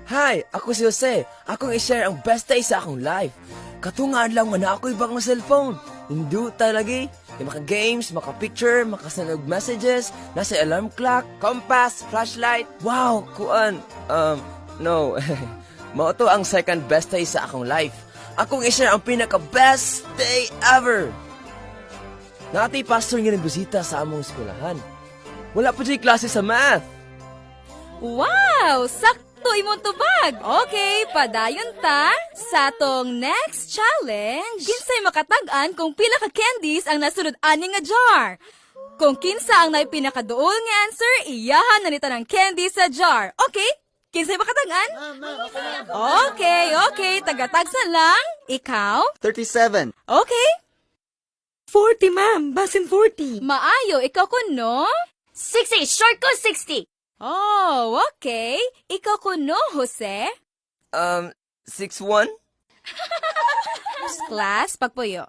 Hi, ako si Jose. Akong i-share ang best day sa akong life. Katungaan lang man ako ibang mga cellphone. Hindi talaga. Yung maka-games, maka-picture, makasanog messages, nasa alarm clock, compass, flashlight. Wow, kuan. No. Mao to ang second best day sa akong life. Akong i-share ang pinaka-best day ever. Natay pastor nga nagbusita sa among eskwelahan. Wala pa dyan klase sa math. Wow! Sakto imong tubag! Okay, padayon ta sa tong next challenge. Kinsay makatag-an kung pila ka candies ang nasunod ani nga jar. Kung kinsa ang nay pinakaduol nga answer, iyahan na nita ng candy sa jar. Okay? Kinsay makatag-an? Okay. Tagatagsa lang. Ikaw? 37. Okay. 40, ma'am. Basin 40. Maayo, ikaw kuno? 60. Short ko 60. Oh, okay. Ikaw kuno, Jose? 6'1"? Class, pagpuyo.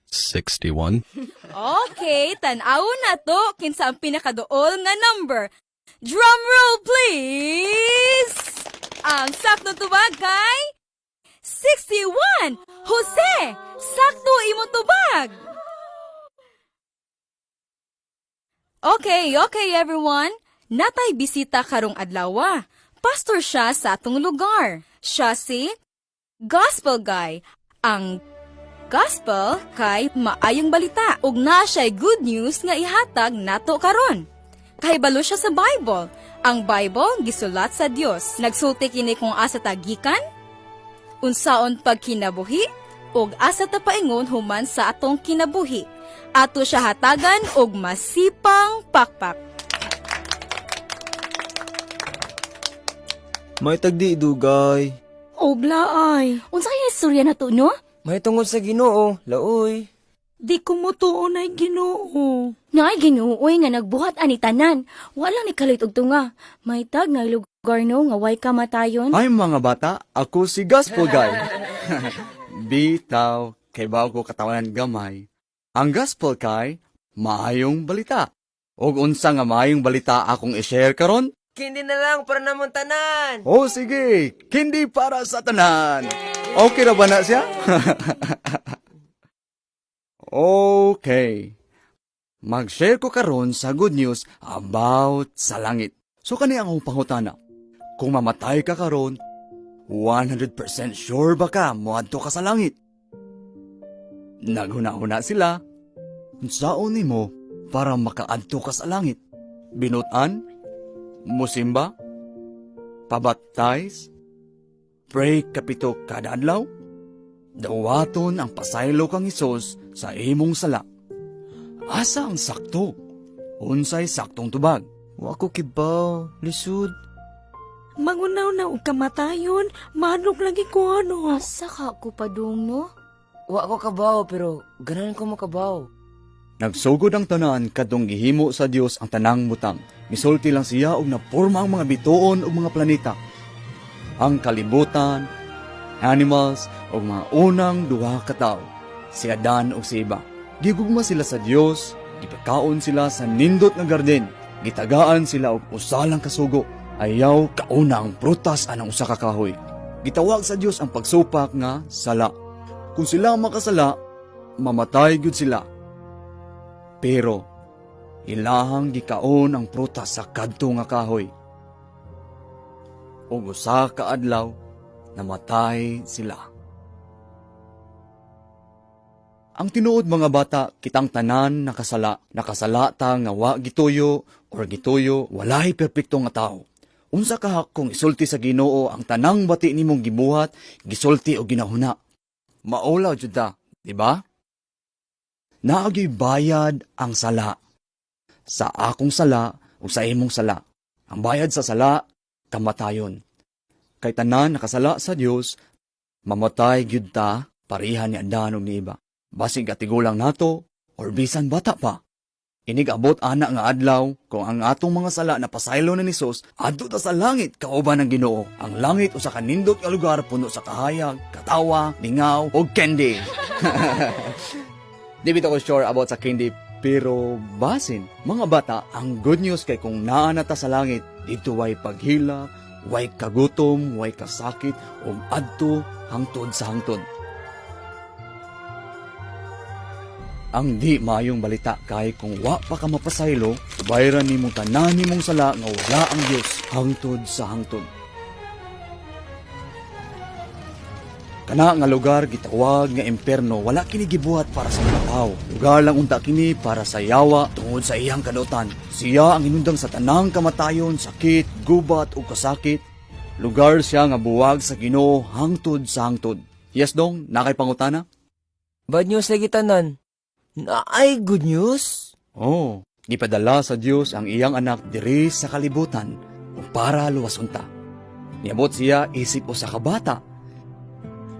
61. Okay, tanaw na to. Kinsa ang pinakaduol nga number. Drum roll, please! Ang saktong tubag kay 61! Jose! Sakto imo tubag! Okay, everyone. Natay bisita karong adlaw. Pastor siya sa atong lugar. Siya si Gospel Guy. Ang Gospel kay maayong balita ug na siya'y good news nga ihatag nato karon. Kahibalo siya sa Bible. Ang Bible gisulat sa Dios. Nagsulti kini kung asa ta gikan, unsaon pagkinabuhi, ug asa ta paingon human sa atong kinabuhi. Ato siya hatagan og masipang pakpak. May tagdi dugay. Obla ay. Unsa kaya istorya na to, no? May tungod sa Ginoo, laoy. Di ko mo tuon ay Ginoo. Nay ginuoy nga nagbuhat ani tanan. Wala ni kalit og tunga. May tag nga lugar no nga way kamatayon. Ay mga bata, ako si Gospel Guy. Bitaw, kay bago ko katawanan gamay. Ang Gospel kay maayong balita. Og unsa nga maayong balita akong i-share karon? Kindi na lang para namon tanan. Oh sige, hindi para sa tanan. Okay na ba na siya? Okay. Mag-share ko karon sa good news about sa langit. So kani ang akong pangutana. Kung mamatay ka karon, 100% sure ba ka moadto ka sa langit? Naghuna-huna sila. Unsaon nimo para makaadto ka sa langit? Binutan? Musimba? Pabaptize? Pray kapito kada adlaw? Dawaton ang pasaylo kang Hesus sa imong sala. Asa ang sakto? Unsay saktong tubag? Wa ko kibaw, lisod. Mangunaw na og kamatayon, manok lagi ko ano. Asa ka ko padung, no? Wa ko kabaw pero ganahan ko makabaw. Nagsugod ang tanan kadtong gihimo sa Dios ang tanang butang. Misulti lang siya og naporma ang mga bituon ug mga planeta. Ang kalibutan, animals ug mga unang duha ka tawo, si Adan ug si Eva. Gigugma sila sa Dios, gipakaon sila sa nindot nga garden, gitagaan sila og usa lang kasugo. Ayaw kauna ang prutas anang usa ka kahoy. Gitawag sa Dios ang pagsupak nga sala. Kung sila makasala, mamatay gyud sila. Pero ilahang gikaon ang prutas sa kadto nga kahoy. Ug usa ka adlaw namatay sila. Ang tinuod mga bata, kitang tanan nakasala ta nga wa gituyo or gituyo, walay perpekto nga tawo. Unsa ka kung isulti sa Ginoo ang tanang bati nimong gibuhat, gisulti o ginahuna. Maulaw jud ta, di ba? Naagi bayad ang sala. Sa akong sala o sa imong sala. Ang bayad sa sala, kamatayon. Kay tanan nakasala sa Dios, mamatay gyud ta pareha ni Adan ug ni Eva. Basig katigulang nato or bisan bata pa. Inig abot ana nga adlaw kung ang atong mga sala na pasaylo na ni Sus adto ta sa langit kauban ng Ginoo. Ang langit usa ka nindot nga lugar puno sa kahayag, katawa, lingaw ug candy. Di bitaw ko sure about sa candy, pero basin mga bata, ang good news kay kung naa na ta sa langit dito way paghilak, way kagutom, way kasakit, ug adto hangtod sa hangtod. Ang di maayong balita kay kung wa pa ka mapasaylo, bayran nimong tanan nimong sala nga wala ang Dios hangtod sa hangtod. Kana nga lugar gitawag nga imperno wala kini gibuhat para sa mga tao. Lugar lang unta kini para sa yawa tungod sa iyang kadutan. Siya ang inundang sa tanang kamatayon, sakit, gubat ug kasakit. Lugar siya nga buwag sa Ginoo hangtod sa hangtod. Yes dong, nakay pangutana? Bad news lagi tanan. Naay good news? Oh, gipadala sa Dios ang iyang anak diri sa kalibutan ug para luwas unta. Niabot siya isip o sa kabata.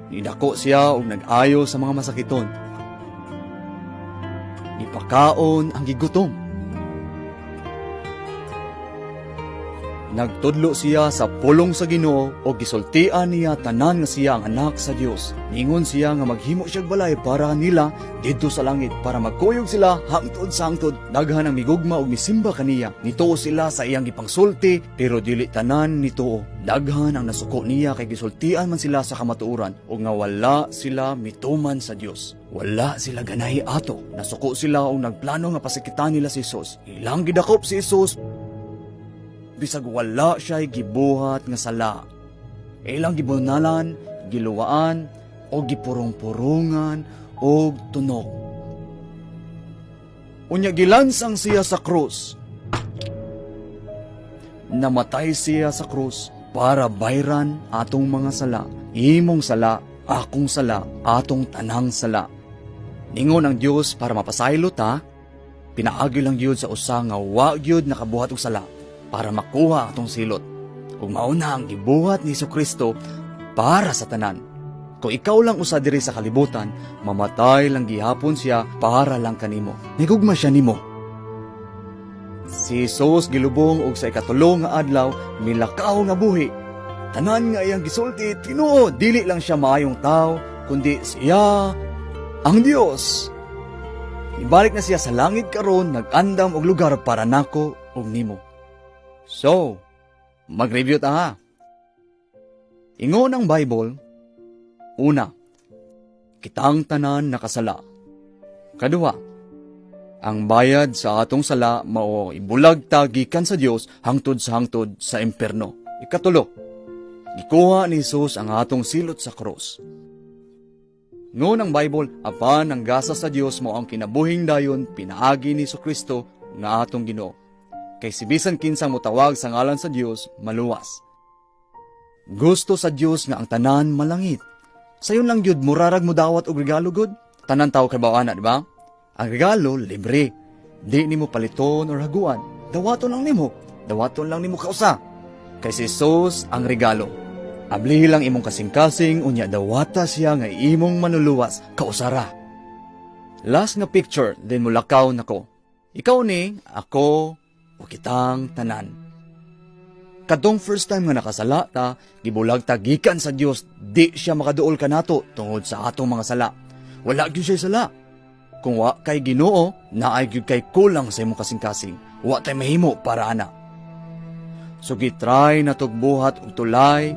Nidako siya ug nag-ayo sa mga masakiton. Nipakaon ang gigutom. Nagtudlo siya sa pulong sa Ginoo o gisultian niya tanan nga siya ang anak sa Dios. Ningon siya nga maghimo siya balay para nila didto sa langit para magkuyog sila hangtod sa hangtod. Daghan ang migugma og misimba kaniya. Nituo sila sa iyang gipangsulti pero dili tanan nituo. Daghan ang nasuko niya kay gisultian man sila sa kamatuoran ug nga wala sila mituman sa Dios. Wala sila ganahi ato. Nasuko sila og nagplano nga pasikitan nila si Jesus. Ilang gidakop si Jesus bisag wala siya'y gibuhat nga sala. Ilang gibunalan, giluwaan, o gipurong-purungan, o tunok. Unya gilansang siya sa krus. Namatay siya sa krus para bayran atong mga sala. Imong sala, akong sala, atong tanang sala. Ningon ang Dios para mapasaylo ta, pinaagi lang gyud sa usa nga wa gyud nakabuhat og sala para makuha atong silot. Kung mauna ang gibuhat ni Jesucristo para sa tanan. Kung ikaw lang usa diri sa kalibutan, mamatay lang gihapon siya para lang kanimo. Nigugma siya nimo. Si Jesus gilubong og sa ikatulo nga adlaw, milakaw nga buhi. Tanan nga iyang gisulti, tinuo, dili lang siya maayong tao, kundi siya ang Dios. Ibalik na siya sa langit karon, nag-andam og lugar para nako ug nimo. So, mag-review ta ha. Ingon ang Bible, una, kitang tanan nakasala. Kadua, ang bayad sa atong sala mao ibulag ta gikan sa Dios hangtod sa imperno. Ikatulo, gikuha ni Jesus ang atong silot sa cross. Ngon ang Bible, apan ang gasa sa Dios mao ang kinabuhing dayon pinaagi ni Jesucristo nga atong Ginoo. Kay si bisan kinsang mutawag sa ngalan sa Dios, maluwas. Gusto sa Dios nga ang tanan malangit. Sayon lang gyud murarag mo dawat og regalo gud. Tanan tawo kay bawana, di ba? Ang regalo libre. Di nimo paliton or haguan. Dawaton lang nimo. Dawaton lang nimo kausa. Kay si Jesus ang regalo. Abli lang imong kasing-kasing unya dawata siya nga imong manuluwas kausara. Last nga picture din mulakaw nako. Ikaw ni, ako, o kitang tanan. Kadtong first time nga nakasala ta, gibulag ta gikan sa Dios, di siya makaduol kanato tungod sa atong mga sala. Wala gyud siya sala. Kung wa kay Ginoo, naay gyud kay kulang sa imong kasing-kasing. Wa tay mahimo para ana. So gitry na tugbuhat og tulay,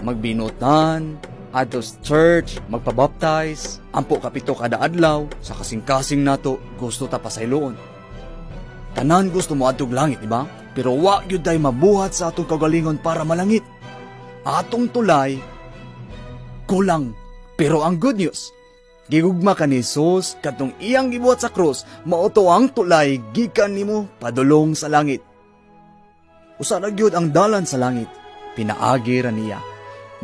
magbinutan, adto sa church, magpabaptize, ampo kapito kada adlaw, sa kasing-kasing nato gusto ta pasayloon. Tanan gusto mo atong langit, di ba? Pero wa gyud tay mabuhat sa atong kagalingon para malangit. Atong tulay kulang. Pero ang good news, gigugma ka ni Jesus katong iyang gibuhat sa krus, mao to ang tulay gikan nimo padulong sa langit. Usa na gyud ang dalan sa langit, pinaagi ra niya.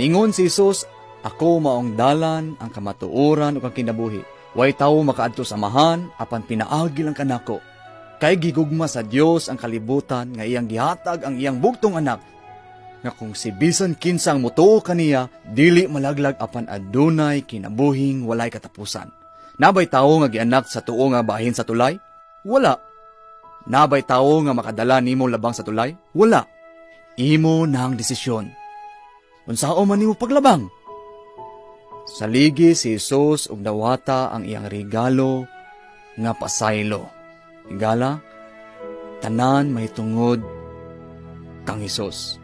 Ningon si Jesus, ako maong dalan, ang kamatuoran ug ang kinabuhi. Way tawo makaadto sa amahan apan pinaagi lang kanako. Kay gigugma sa Dios ang kalibutan nga iyang gihatag ang iyang bugtong anak nga kung si bisan kinsang mutuo kaniya dili malaglag apan adunay kinabuhing walay katapusan. Nabay tawo nga gianak sa tuo nga bahin sa tulay? Wala. Nabay tawo nga makadala nimo labang sa tulay? Wala. Imo na ang desisyon. Unsao man nimo paglabang? Saligi si Jesus ug dawata ang iyang regalo nga pasaylo. Higala, tanan may tungod kang Hesus.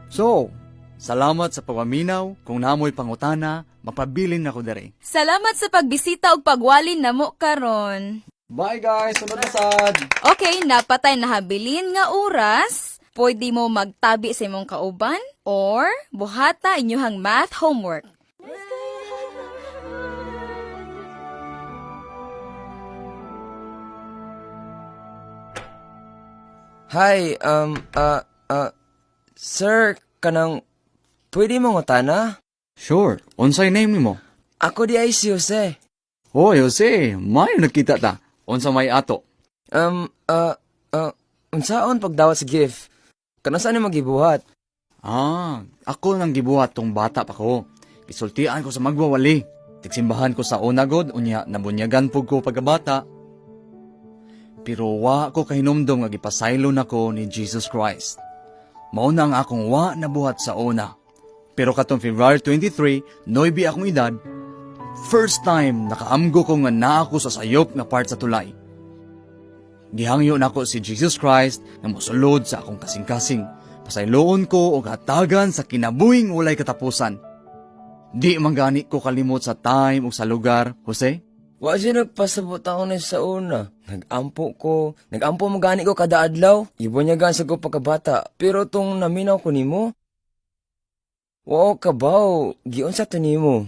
So, salamat sa pagpaminaw. Kung namoy pangutana, mapabilin na ko dere. Salamat sa pagbisita ug pagwalin namo karon. Bye guys! Sunod na sad! Okay, napatay na habilin nga oras. Pwede mo magtabi sa imong kauban or buhata inyuhang math homework. Hi, sir, kanang, pwede mong utana? Sure, unsay name nimo? Ako di ay si Jose. Oh, Jose, may nakita ta. Unsa may ato? Unsaon pagdawat sa gift? Kanang saan ni magibuhat? Ako nang gibuhat tong bata pa ko. Gisultian ko sa magwawali. Tigsimbahan ko sa unagod, unya nabunyagan pug ko pagkabata. Pero wa ko kahinumdom nga gipasaylo nako ni Jesus Christ. Mao na ang akong wa nabuhat sa una. Pero katong February 23, 9 akong edad, first time nakaamgo ko nga naa ako sa sayop nga part sa tulay. Gihangyo nako si Jesus Christ na mosulod sa akong kasing-kasing. Pasayloon ko og hatagan sa kinabuhing walay katapusan. Di mangani ko kalimot sa time ug sa lugar, Jose. Wa siya nagpasabot ako na sa una. Nag-ampo magani ko kada adlaw. Ibunyagan sa ko pagkabata. Pero tong naminaw ko nimo, wa kabaw, giun sa to nimo.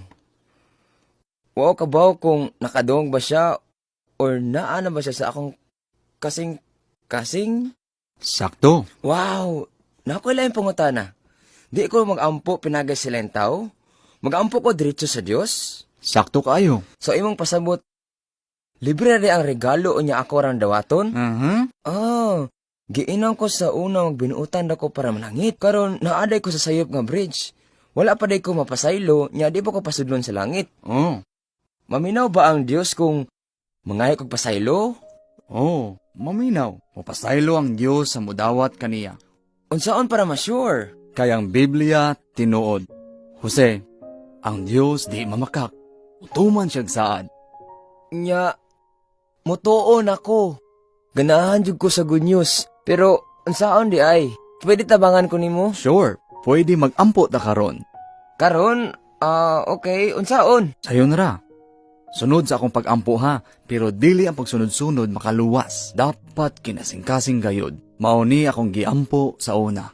Wa kabaw kung nakadong ba siya or naa na ba siya sa akong kasing. Sakto. Wow, nakoy lang pangutana. Di ko mag-ampo pinagay silang tao. Mag-ampo ko diretso sa Dios. Sakto kaayo. So imong pasabot, libre rin ang regalo o niya ako rang dawaton? Giinang ko sa una magbinuutan dako para manangit. Karon naaday ko sa sayop nga bridge. Wala pa day ko mapasaylo, niya di pa ko pasudlon sa langit. Maminaw ba ang Dios kung mangayo kog pasaylo? Maminaw. Mapasaylo ang Dios sa mudawat kaniya. Unsaon para ma-sure? Kayang Biblia tinuod. Jose, ang Dios di mamakak. Utuman siyag saad. Nya, mutuon ako. Ganahan jud ko sa good news. Pero, unsaon di ay? Pwede tabangan ko nimo? Sure, pwede mag-ampo ta karon. Karon, okay, unsaon? Sayo na ra. Sunod sa akong pag-ampo ha, pero dili ang pagsunod-sunod makaluwas. Dapat kinasing-kasing gayod. Mauni akong giampo sa una.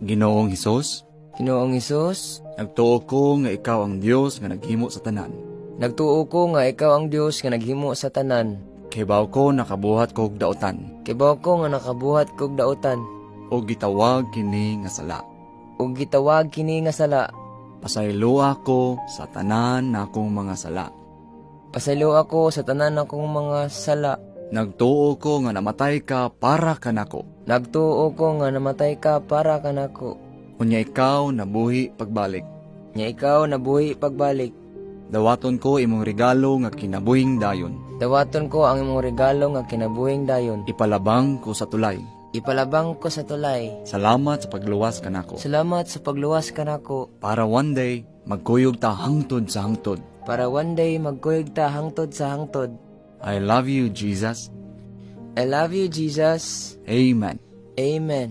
Ginoong Hesus, Ginoong Hesus, nagtuo ko nga ikaw ang Dios nga naghimo sa tanan. nagtuo ko nga ikaw ang Dios nga naghimo sa tanan. Kibaw ko nakabuhat kog dautan. Kibaw ko nga nakabuhat kog dautan. O gitawag kini nga sala. Ug gitawag kini nga sala. Pasaylo ako sa tanan na akong mga sala. Pasaylo ako sa tanan akong mga sala. Nagtuo ko nga namatay ka para kanako. Nagtuo ko nga namatay ka para kanako. Unya ikaw nabuhi pagbalik. Nya ikaw nabuhi pagbalik. Dawaton ko imong regalo nga kinabuhing dayon. Dawaton ko ang imong regalo nga kinabuhing dayon. Ipalabang ko sa tulay. Ipalabang ko sa tulay. Salamat sa pagluwas kanako. Salamat sa pagluwas kanako. Para one day magkuyog ta hangtod sa hangtod. Para one day magkuyog ta hangtod sa hangtod. I love you, Jesus. I love you, Jesus. Amen. Amen.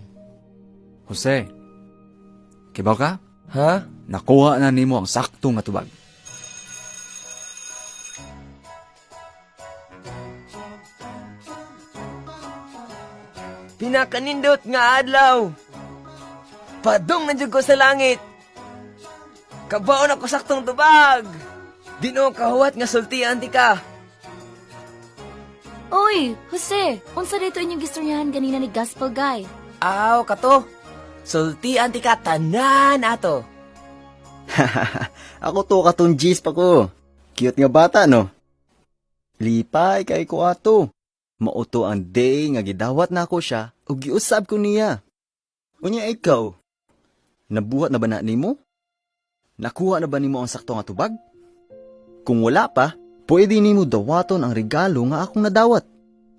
Jose, kibaw ka? Ha? Nakuha na nimo ang sakto nga tubag. Pinakanindot nga adlaw. Padong na jud ko sa langit. Kabaon ako saktong tubag. Dino kahuwat nga sultian ti ka. Oy, Jose, unsa dito inyong gistoryahan ganina ni Gospel Guy? Aw, kato. Sultian ti ka tanan ato. Ako to katong G's pa ko. Cute nga bata, no? Lipay kay ko ato. Mauto ang day nga gidawat na ako siya ug giusab ko niya. Unya ikaw, nabuhat na ba na nimo? Nakuha na ba nimo ang sakto nga tubag? Kung wala pa, pwede nimo dawaton ang regalo nga akong nadawat.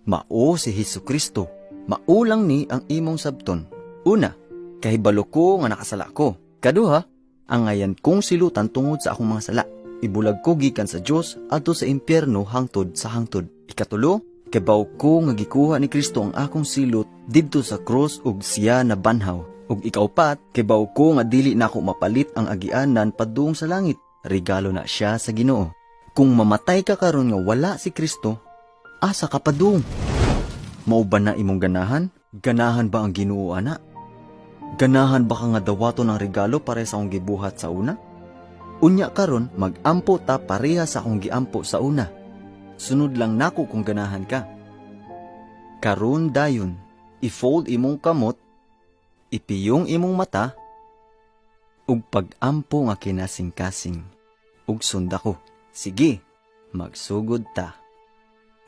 Mao si Hesukristo. Maulang ni ang imong sabton. Una, kahibalo ko nga nakasala ko. Kaduha, ang ngayan kong silutan tungod sa akong mga sala. Ibulag ko gikan sa Dios adto sa impyerno hangtod sa hangtod. Ikatulo, kabaw ko nga gikuha ni Kristo ang akong silot didto sa cross ug siya na banhaw. Ug ikaw pat, kay baw ko nga dili nako mapalit ang agianan padung sa langit. Regalo na siya sa Ginoo. Kung mamatay ka karon nga wala si Kristo, asa ka padung? Mao ba na imong ganahan? Ganahan ba ang Ginoo ana? Ganahan ba ka nga dawaton ng regalo para sa akong gibuhat sa una? Unya karon mag-ampo ta pareha sa akong giampo sa una. Sunod lang nako kung ganahan ka. Karon dayon, i-fold imong kamot, ipiyong imong mata, ug pag-ampo nga kinasing-kasing, ug sundako. Sige, magsugod ta.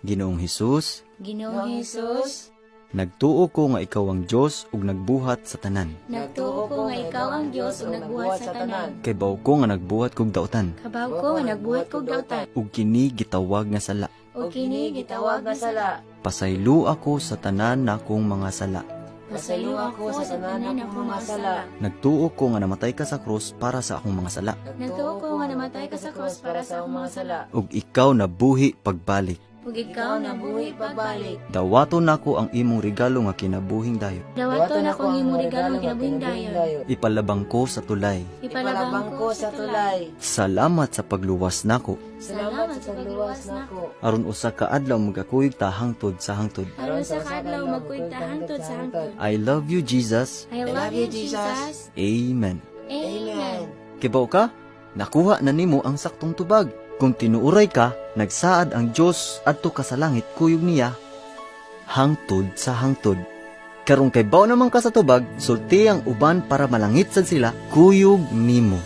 Ginoong Hesus, Ginoong Hesus, nagtuo ko nga ikaw ang Dios ug nagbuhat sa tanan. nagtuo ko nga ikaw ang Dios ug nagbuhat sa tanan. Kay baw ko nga nagbuhat kog dautan, Kabaw ko nga nagbuhat kog dautan. ug kini gitawag nga sala. O kini gitawag nga sala. Pasaylo ako sa tanan nakong mga sala. Pasaylo ako sa tanan akong mga sala. Nagtuo ko nga namatay ka sa krus para sa akong mga sala, Nagtuo ko nga namatay ka sa cross para sa akong mga sala. ug ikaw nabuhi pagbalik. Ug ikaw nabuhi pagbalik. Dawaton nako ang imong regalo nga kinabuhing dayon. Dawaton ako ang imong regalo kinabuhing dayon. Ipalabang ko sa tulay. Ipalabang ko sa tulay. Salamat sa pagluwas nako. Salamat sa pagluwas nako. Aron usa ka adlaw magakuyog ta hangtod sa hangtod. Aron sa kadlaw magkuwita hangtod sa hangtod. I love you, Jesus. I love you, Jesus. Amen. Amen. Kibaw ka? Nakuha na nimo ang saktong tubag. Kung tinuuray ka, nagsaad ang Dios adto ka sa langit kuyog niya hangtod sa hangtod. Karong kay baw naman ka sa tubag, sulti ang uban para malangit sad sila kuyog nimo.